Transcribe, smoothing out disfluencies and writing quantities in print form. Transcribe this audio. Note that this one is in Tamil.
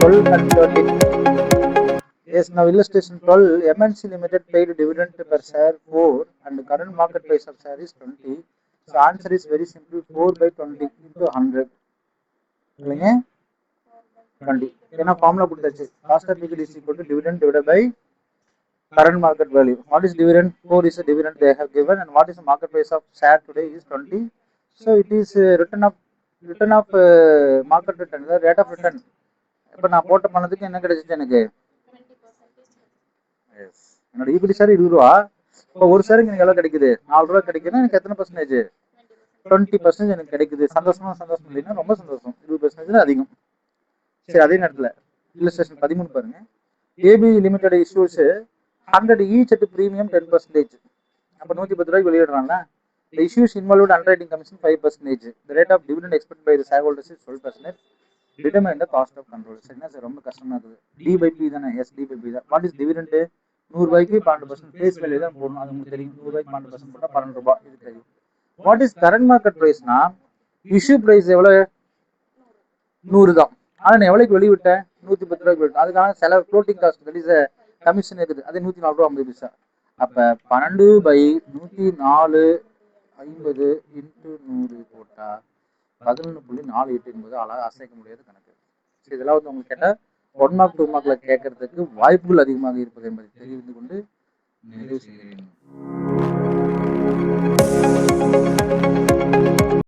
12 and 13. Yes, now illustration 12. MNC Limited paid dividend per share 4 and the current market price of share is 20. So answer is very simple, 4 by 20 into 100. இல்லைங்க 20. ஏன்னா ஃபார்முலா கொடுத்தாச்சு. Cost of equity is equal to dividend divided by current market value. What is dividend? 4 is a dividend they have given, and what is the market price of share today is 20. So it is return of market return, the rate of return. இப்போ நான் போட்ட பணத்துக்கு என்ன கிடைச்சிச்சு எனக்கு? என்னோட ஈபிடி ஷேர் 20 ரூபா. இப்போ ஒரு ஷேருக்கு எனக்கு எவ்வளோ கிடைக்குது? 4 ரூபா கிடைக்குதுன்னா எனக்கு எத்தனை பர்சன்டேஜ்? 20% எனக்கு கிடைக்குது. சந்தோஷமா சந்தோஷம் இல்லைன்னா ரொம்ப சந்தோஷம். 20% அதிகம். சரி, அதே நேரத்தில் இல்லஸ்ட்ரேஷன் 13 பாருங்க. AB limited issues 100 each at premium 10%. அப்போ 110 ரூபாய்க்கு வெளியிடுறாங்களா? The issues involved underwriting commission 5%. The rate of dividend expected by the shareholders is 12%. Determine the cost of control. சரினா சார் ரொம்ப கஷ்டமா இருக்குது. D by P தானே? எஸ் டி பை பி தான். What is dividend? 100 ரூபாய்க்கு 12% ஃபேஸ் வேல்யூ தான் போடணும். அது உங்களுக்கு தெரியும். 100 ரூபாய்க்கு 12% போட்டால் 12 ரூபாய். இது தெரியும். வாட் இஸ் கரண்ட் மார்க்கெட் ப்ரைஸ்னா இஷ்யூ ப்ரைஸ் எவ்வளோ? 100 தான். ஆனால் நான் எவ்வளோக்கு வெளிவிட்டேன்? 110 ரூபாய்க்கு வெளிவிட்டேன். அதுக்கான செலவு floating cost that is commission இருக்குது. அது 104 ரூபா 50 பைசா. அப்போ 12 by 104/50 இன்ட்டு 100 போட்டால் 11.48 என்பது அசைக்க முடியாத கணக்கு. இதெல்லாம் வந்து உங்களுக்கு கேட்டால் 1 மார்க் 2 மார்க்கில் கேட்கறதுக்கு வாய்ப்புகள் அதிகமாக இருப்பது என்பதை தெரிந்து கொண்டு நிறைவு செய்கிறேன்.